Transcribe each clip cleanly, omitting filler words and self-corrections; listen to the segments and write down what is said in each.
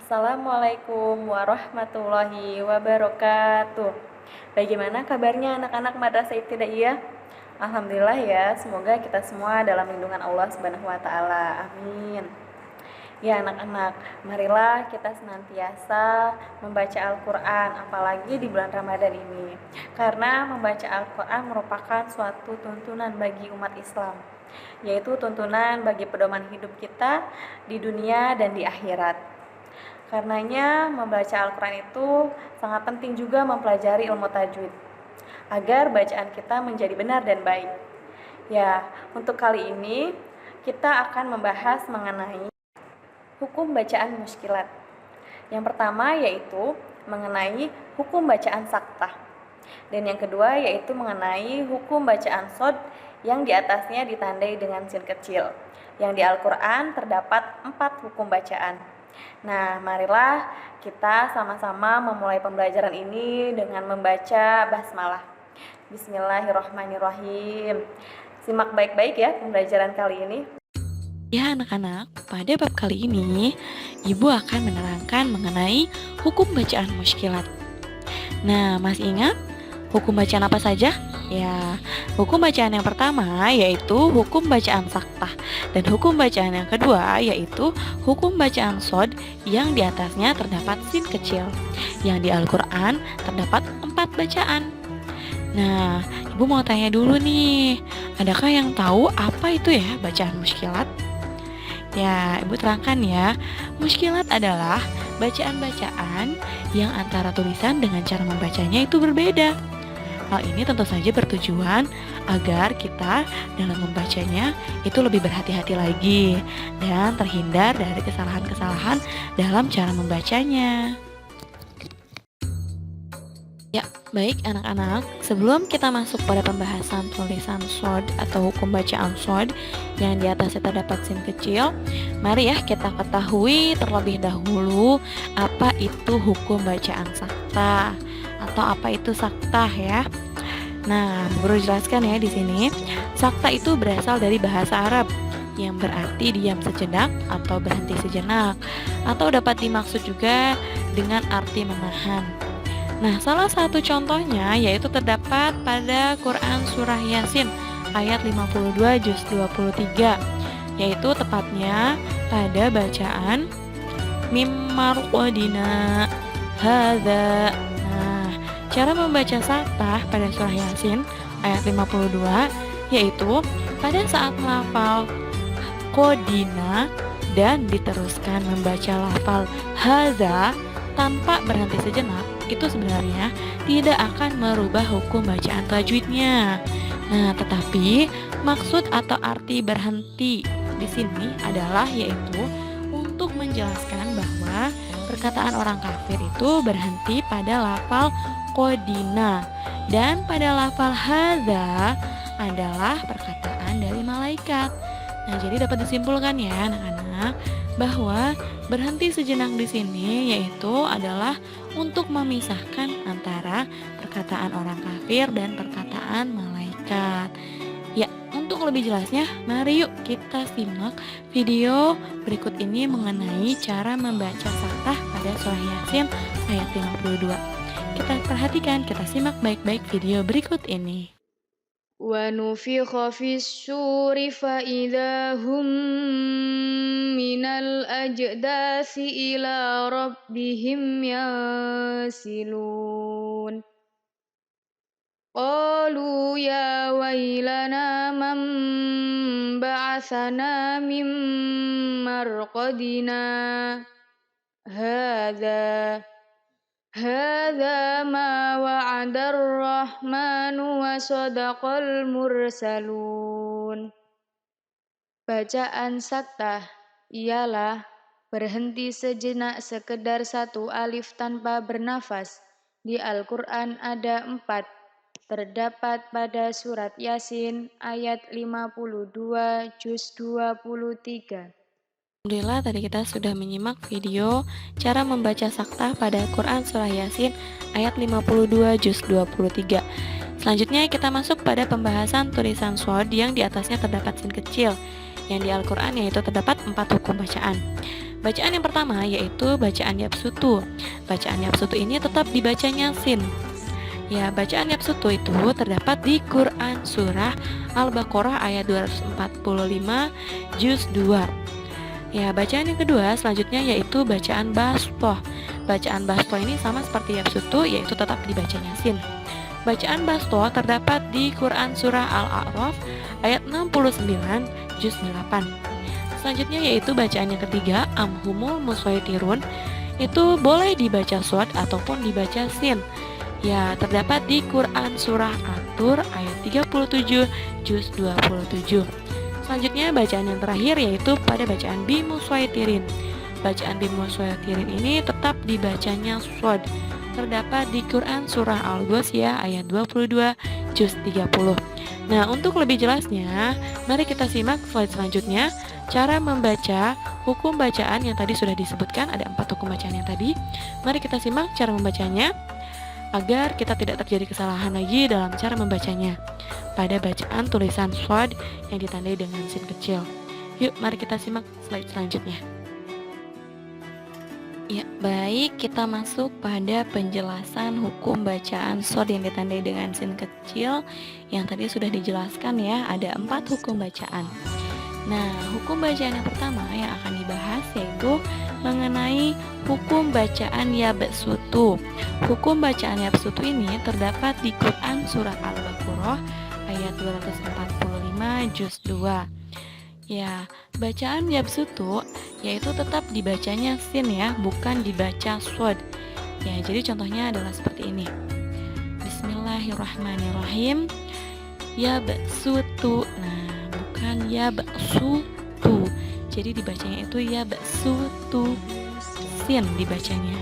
Assalamualaikum warahmatullahi wabarakatuh. Bagaimana kabarnya anak-anak Madrasah Ibtidaiyah? Alhamdulillah ya, semoga kita semua dalam lindungan Allah Subhanahu wa taala. Amin. Ya anak-anak, marilah kita senantiasa membaca Al-Quran, apalagi di bulan Ramadan ini. Karena membaca Al-Quran merupakan suatu tuntunan bagi umat Islam, yaitu tuntunan bagi pedoman hidup kita di dunia dan di akhirat. Karenanya membaca Al-Quran itu sangat penting juga mempelajari ilmu tajwid agar bacaan kita menjadi benar dan baik. Ya, untuk kali ini kita akan membahas mengenai hukum bacaan muskilat. Yang pertama yaitu mengenai hukum bacaan saktah. Dan yang kedua yaitu mengenai hukum bacaan shad yang di atasnya ditandai dengan sin kecil. Yang di Al-Quran terdapat 4 hukum bacaan. Nah, marilah kita sama-sama memulai pembelajaran ini dengan membaca basmalah. Bismillahirrahmanirrahim. Simak baik-baik ya pembelajaran kali ini. Ya anak-anak, pada bab kali ini Ibu akan menerangkan mengenai hukum bacaan muskilat. Nah, masih ingat hukum bacaan apa saja? Ya, hukum bacaan yang pertama yaitu hukum bacaan saktah, dan hukum bacaan yang kedua yaitu hukum bacaan shad yang di atasnya terdapat sin kecil. Yang di Al-Quran terdapat 4 bacaan. Nah, Ibu mau tanya dulu nih, adakah yang tahu apa itu ya bacaan muskilat? Ya, Ibu terangkan ya. Muskilat adalah bacaan-bacaan yang antara tulisan dengan cara membacanya itu berbeda. Hal ini tentu saja bertujuan agar kita dalam membacanya itu lebih berhati-hati lagi dan terhindar dari kesalahan-kesalahan dalam cara membacanya. Ya, baik anak-anak, sebelum kita masuk pada pembahasan tulisan shad atau hukum bacaan shad yang di atasnya terdapat sin kecil, mari ya kita ketahui terlebih dahulu apa itu hukum bacaan saktah atau apa itu saktah ya. Nah, guru jelaskan ya di sini. Saktah itu berasal dari bahasa Arab yang berarti diam sejenak atau berhenti sejenak, atau dapat dimaksud juga dengan arti menahan. Nah, salah satu contohnya yaitu terdapat pada Quran Surah Yasin ayat 52 juz 23, yaitu tepatnya pada bacaan mimmarqadina hadza. Nah, cara membaca saktah pada Surah Yasin ayat 52 yaitu pada saat melafal qadina dan diteruskan membaca lafal hadza tanpa berhenti sejenak, itu sebenarnya tidak akan merubah hukum bacaan tajwidnya. Nah, tetapi maksud atau arti berhenti di sini adalah yaitu untuk menjelaskan bahwa perkataan orang kafir itu berhenti pada lafal qadina, dan pada lafal hadza adalah perkataan dari malaikat. Nah, jadi dapat disimpulkan ya anak-anak bahwa berhenti sejenak di sini yaitu adalah untuk memisahkan antara perkataan orang kafir dan perkataan malaikat. Ya, untuk lebih jelasnya, mari yuk kita simak video berikut ini mengenai cara membaca saktah pada surah Yasin ayat 52. Kita perhatikan, kita simak baik-baik video berikut ini. وَنُفِخَ فِي الصُّورِ فَإِذَا هُم مِّنَ الْأَجْدَاثِ إِلَى رَبِّهِمْ يَنسِلُونَ قَالُوا يَا وَيْلَنَا مَن بَعَثَنَا مِن مَّرْقَدِنَا هَٰذَا مَا وَعَدَ الرَّحْمَنُ وَصَدَقَ الْمُرْسَلُونَ. Bacaan saktah ialah berhenti sejenak sekedar satu alif tanpa bernafas. Di Al-Quran ada 4, terdapat pada surat Yasin ayat 52 juz 23. Alhamdulillah tadi kita sudah menyimak video cara membaca saktah pada Quran Surah Yasin ayat 52 juz 23. Selanjutnya kita masuk pada pembahasan tulisan shad yang di atasnya terdapat sin kecil. Yang di Al-Quran yaitu terdapat 4 hukum bacaan. Bacaan yang pertama yaitu bacaan Yabsutu. Bacaan Yabsutu ini tetap dibacanya sin. Ya, bacaan Yabsutu itu terdapat di Quran Surah Al-Baqarah ayat 245 juz 2. Ya, bacaan yang kedua selanjutnya yaitu bacaan Bastoh. Bacaan Bastoh ini sama seperti Yabsutu, yaitu tetap dibacanya sin. Bacaan Bastoh terdapat di Quran Surah Al-A'raf ayat 69 juz 8. Selanjutnya yaitu bacaan yang ketiga Amhumul Muswaitirun, itu boleh dibaca shad ataupun dibaca sin. Ya, terdapat di Quran Surah At-Tur ayat 37 juz 27. Selanjutnya bacaan yang terakhir yaitu pada bacaan Bimuswaitirin. Bacaan Bimuswaitirin ini tetap dibacanya shad. Terdapat di Quran Surah Al-Ghasyiyah ayat 22 juz 30. Nah, untuk lebih jelasnya, mari kita simak slide selanjutnya. Cara membaca hukum bacaan yang tadi sudah disebutkan, ada 4 hukum bacaan yang tadi. Mari kita simak cara membacanya agar kita tidak terjadi kesalahan lagi dalam cara membacanya pada bacaan tulisan shad yang ditandai dengan sin kecil. Yuk, mari kita simak slide selanjutnya. Ya, baik, kita masuk pada penjelasan hukum bacaan shad yang ditandai dengan sin kecil yang tadi sudah dijelaskan ya, ada 4 hukum bacaan. Nah, hukum bacaan yang pertama yang akan dibahas yaitu mengenai hukum bacaan Yabsutu. Hukum bacaan Yabsutu ini terdapat di Quran Surah Al-Baqarah ayat 245 juz 2. Ya, bacaan Yabsutu yaitu tetap dibacanya sin ya, bukan dibaca shad. Ya, jadi contohnya adalah seperti ini. Bismillahirrahmanirrahim. Yabsutu. Nah, bukan Yabsutu. Jadi dibacanya itu Yabsutu. Sin dibacanya.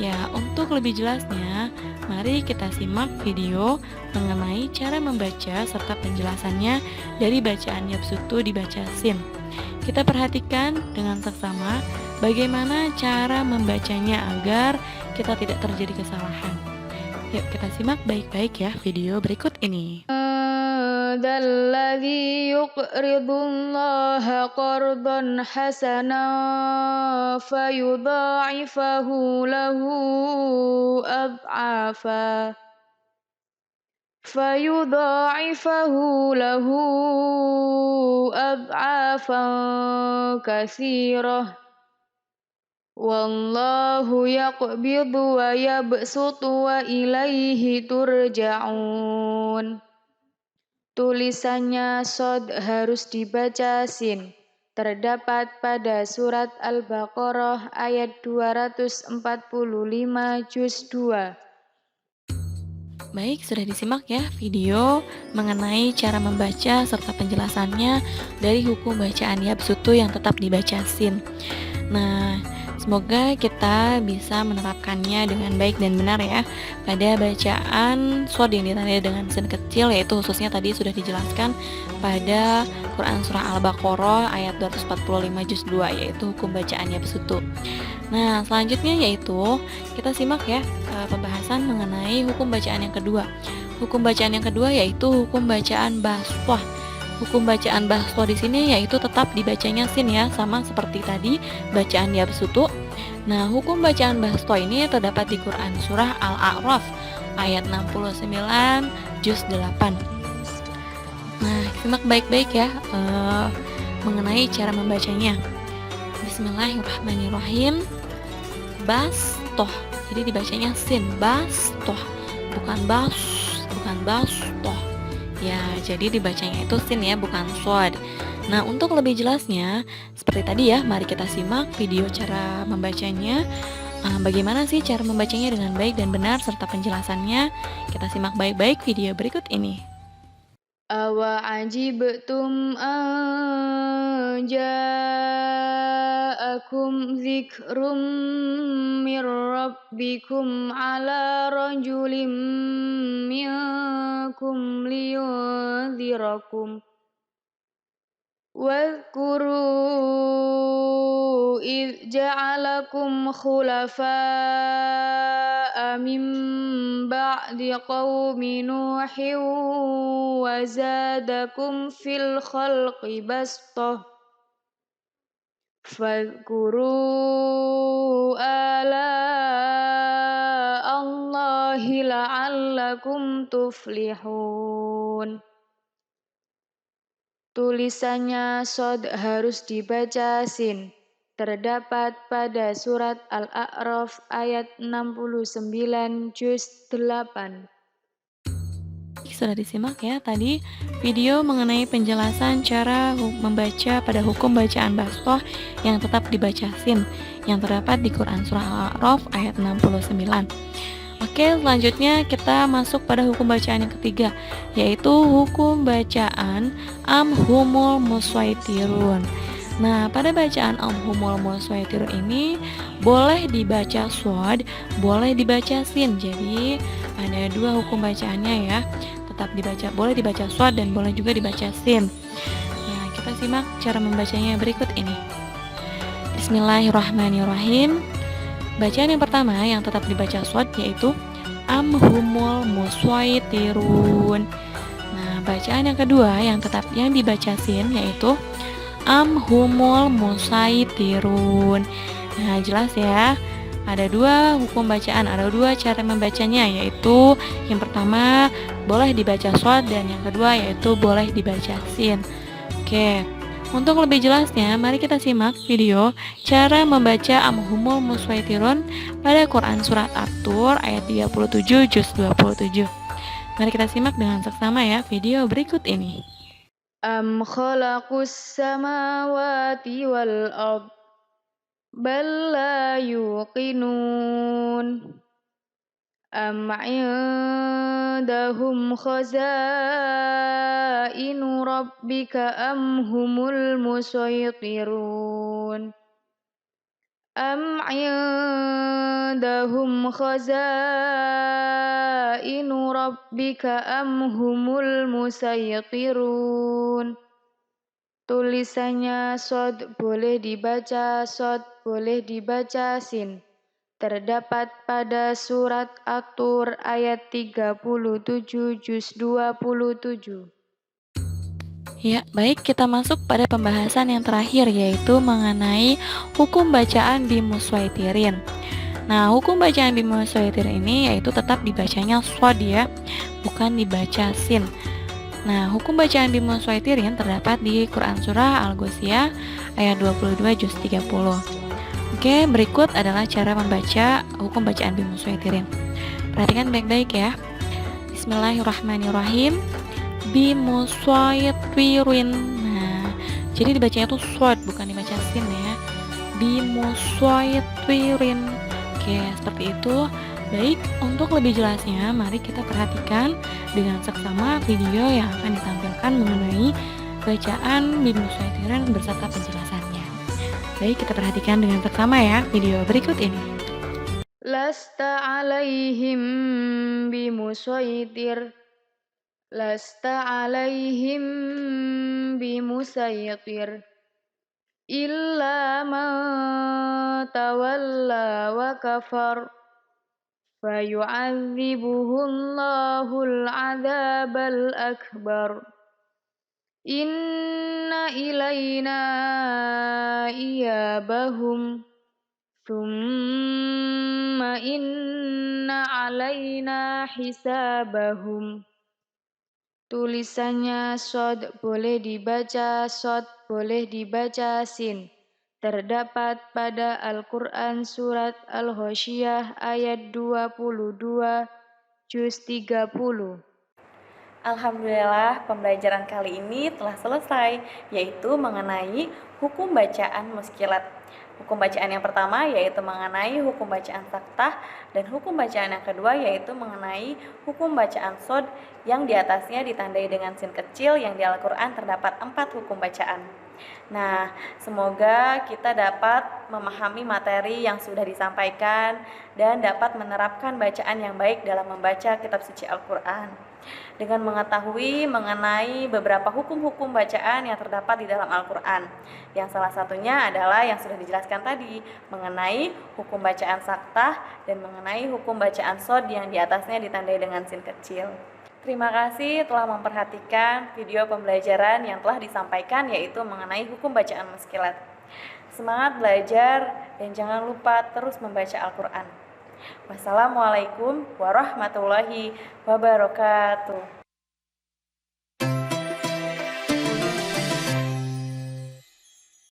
Ya, untuk lebih jelasnya, mari kita simak video mengenai cara membaca serta penjelasannya dari bacaan Yabsutu dibaca sin. Kita perhatikan dengan seksama bagaimana cara membacanya agar kita tidak terjadi kesalahan. Yuk kita simak baik-baik ya video berikut ini. هذا الذي يقرض الله قرضا حسنا فيضاعفه له أضعافا كثيرة والله يقبض ويبسط وإليه ترجعون. Tulisannya shad harus dibaca sin. Terdapat pada surat Al-Baqarah ayat 245 juz 2. Baik, sudah disimak ya video mengenai cara membaca serta penjelasannya dari hukum bacaan Yabsutu yang tetap dibaca sin. Nah, semoga kita bisa menerapkannya dengan baik dan benar ya pada bacaan shad yang ditandai dengan sin kecil, yaitu khususnya tadi sudah dijelaskan pada Quran Surah Al-Baqarah ayat 245 juz 2, yaitu hukum bacaan Yabsutu. Nah, selanjutnya yaitu kita simak ya pembahasan mengenai hukum bacaan yang kedua. Hukum bacaan yang kedua yaitu hukum bacaan Bastoh. Hukum bacaan Bastoh di sini yaitu tetap dibacanya sin ya, sama seperti tadi bacaan Yabsutu. Nah, hukum bacaan Bastoh ini terdapat di Quran Surah Al-A'raf ayat 69 juz 8. Nah, simak baik-baik ya mengenai cara membacanya. Bismillahirrahmanirrahim. Bastoh, jadi dibacanya sin, Bastoh, bukan Bastoh. Ya, jadi dibacanya itu sin ya, bukan shad. Nah, untuk lebih jelasnya seperti tadi ya, mari kita simak video cara membacanya. Bagaimana sih cara membacanya dengan baik dan benar serta penjelasannya? Kita simak baik-baik video berikut ini. أَوَعَجِبْتُمْ أَنْ جَاءَكُمْ ذِكْرٌ مِّنْ رَبِّكُمْ عَلَى رَجُلٍ مِّنْكُمْ لِيُنْذِرَكُمْ واذكروا إذ جعلكم خلفاء من بعد قوم نوح وزادكم في الخلق بسطة fadhkuru ala Allahi la'allakum tuflihun. Tulisannya shod harus dibaca sin. Terdapat pada surat Al-A'raf ayat 69 juz 8. Sudah disimak ya tadi video mengenai penjelasan cara membaca pada hukum bacaan basmah yang tetap dibaca sin yang terdapat di Quran surah Al-A'raf ayat 69. Oke, selanjutnya kita masuk pada hukum bacaan yang ketiga, yaitu hukum bacaan amhumul muswaitirun. Nah, pada bacaan amhumul muswaitirun ini boleh dibaca shod, boleh dibaca sin. Jadi ada dua hukum bacaannya ya. Tetap dibaca, boleh dibaca shod dan boleh juga dibaca sin. Nah, kita simak cara membacanya berikut ini. Bismillahirrahmanirrahim. Bacaan yang pertama yang tetap dibaca shod yaitu amhumul muswaitirun. Nah, bacaan yang kedua yang tetap yang dibaca sin yaitu amhumul musaitirun. Nah, jelas ya. Ada dua hukum bacaan, ada dua cara membacanya, yaitu yang pertama boleh dibaca shod dan yang kedua yaitu boleh dibaca sin. Oke. Untuk lebih jelasnya, mari kita simak video cara membaca amhumul muswaitirun pada Quran Surat At-Tur ayat 37 juz 27. Mari kita simak dengan seksama ya video berikut ini. Am khalaqus samawati wal ard bal la yuqinun. Am indahum khazainu rabbika am humul musaytirun. Am indahum khazainu rabbika am humul musaytirun. Tulisannya shod boleh dibaca shod, boleh dibaca sin. Terdapat pada surat At-Tur ayat 37 juz 27. Ya, baik, kita masuk pada pembahasan yang terakhir yaitu mengenai hukum bacaan bimuswaitirin. Nah, hukum bacaan bimuswaitirin ini yaitu tetap dibacanya shod ya, bukan dibaca sin. Nah, hukum bacaan bimuswaitirin terdapat di Quran Surah Al-Ghasyiyah ayat 22 juz 30. Oke, berikut adalah cara membaca hukum bacaan bimuswaitirin. Perhatikan baik-baik ya. Bismillahirrahmanirrahim. Bimuswaitirin. Nah, jadi dibacanya itu shod, bukan dibaca sin ya. Bimuswaitirin. Oke, seperti itu. Baik, untuk lebih jelasnya, mari kita perhatikan dengan seksama video yang akan ditampilkan mengenai bacaan bimuswaitirin beserta penjelasannya. Baik, kita perhatikan dengan seksama ya video berikut ini. Lasta alaihim bimusaitir. Lasta alaihim bimusaitir. Illa man tawalla wa kafar. Fayu'adzibuhullahul 'adzabal akbar. Inna ilaina iyabahum thumma inna alaina hisabahum. Tulisannya shod boleh dibaca shod, boleh dibaca sin. Terdapat pada Al-Quran Surat Al-Ghasyiyah ayat 22 juz 30. Alhamdulillah, pembelajaran kali ini telah selesai, yaitu mengenai hukum bacaan muskilat. Hukum bacaan yang pertama yaitu mengenai hukum bacaan saktah, dan hukum bacaan yang kedua yaitu mengenai hukum bacaan shod yang diatasnya ditandai dengan sin kecil, yang di Al-Quran terdapat 4 hukum bacaan. Nah, semoga kita dapat memahami materi yang sudah disampaikan dan dapat menerapkan bacaan yang baik dalam membaca kitab suci Al-Quran. Dengan mengetahui mengenai beberapa hukum-hukum bacaan yang terdapat di dalam Al-Quran, yang salah satunya adalah yang sudah dijelaskan tadi, mengenai hukum bacaan saktah dan mengenai hukum bacaan shod yang diatasnya ditandai dengan sin kecil. Terima kasih telah memperhatikan video pembelajaran yang telah disampaikan, yaitu mengenai hukum bacaan muskilat. Semangat belajar dan jangan lupa terus membaca Al-Quran. Wassalamualaikum warahmatullahi wabarakatuh.